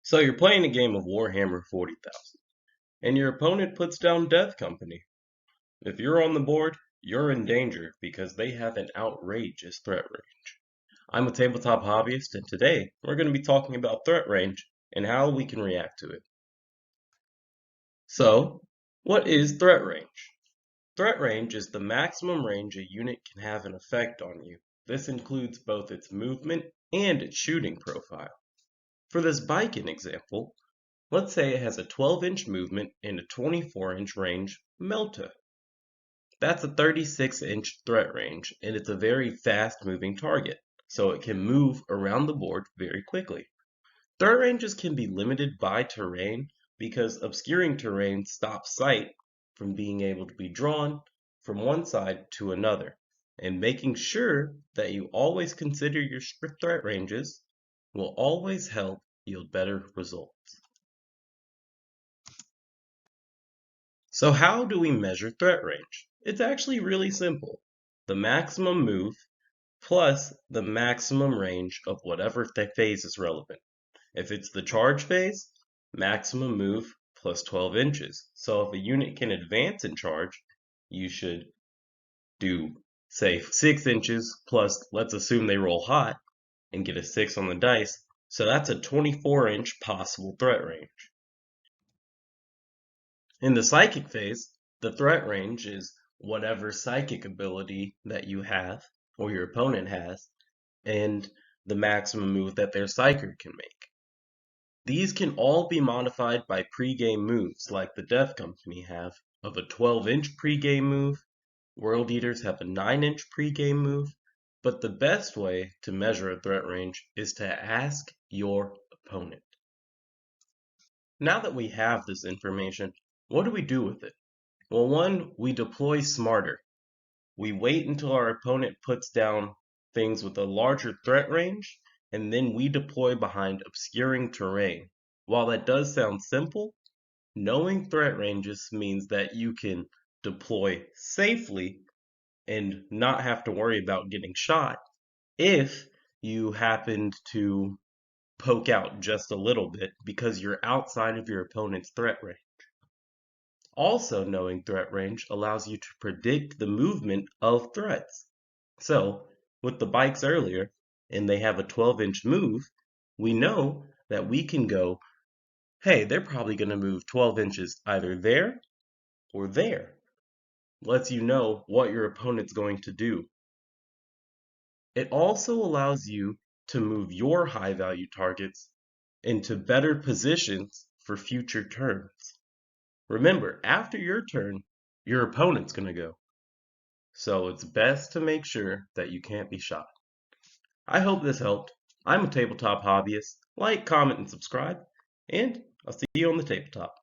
So you're playing a game of Warhammer 40,000, and your opponent puts down Death Company. If you're on the board, you're in danger because they have an outrageous threat range. I'm a tabletop hobbyist, and today we're going to be talking about threat range and how we can react to it. So, what is threat range? Threat range is the maximum range a unit can have an effect on you. This includes both its movement and its shooting profile. For this Viking example, let's say it has a 12-inch movement and a 24-inch range Melta. That's a 36-inch threat range, and it's a very fast-moving target, so it can move around the board very quickly. Threat ranges can be limited by terrain because obscuring terrain stops sight from being able to be drawn from one side to another, and making sure that you always consider your threat ranges will always help yield better results. So how do we measure threat range? It's actually really simple. The maximum move plus the maximum range of whatever phase is relevant. If it's the charge phase, maximum move plus 12 inches. So if a unit can advance in charge, you should do, say, 6 inches plus, let's assume they roll hot and get a 6 on the dice. So that's a 24-inch possible threat range. In the psychic phase, the threat range is whatever psychic ability that you have or your opponent has and the maximum move that their psyker can make. These can all be modified by pregame moves like the Death Company have of a 12-inch pregame move. World Eaters have a 9-inch pregame move, but the best way to measure a threat range is to ask your opponent. Now that we have this information, what do we do with it? Well, one, we deploy smarter. We wait until our opponent puts down things with a larger threat range, and then we deploy behind obscuring terrain. While that does sound simple, knowing threat ranges means that you can deploy safely and not have to worry about getting shot if you happened to poke out just a little bit because you're outside of your opponent's threat range. Also, knowing threat range allows you to predict the movement of threats. So, with the bikes earlier, and they have a 12-inch move, we know that we can go, hey, they're probably going to move 12 inches either there or there. Lets you know what your opponent's going to do. It also allows you to move your high-value targets into better positions for future turns. Remember, after your turn, your opponent's going to go. So it's best to make sure that you can't be shot. I hope this helped. I'm a tabletop hobbyist. Like, comment, and subscribe, and I'll see you on the tabletop.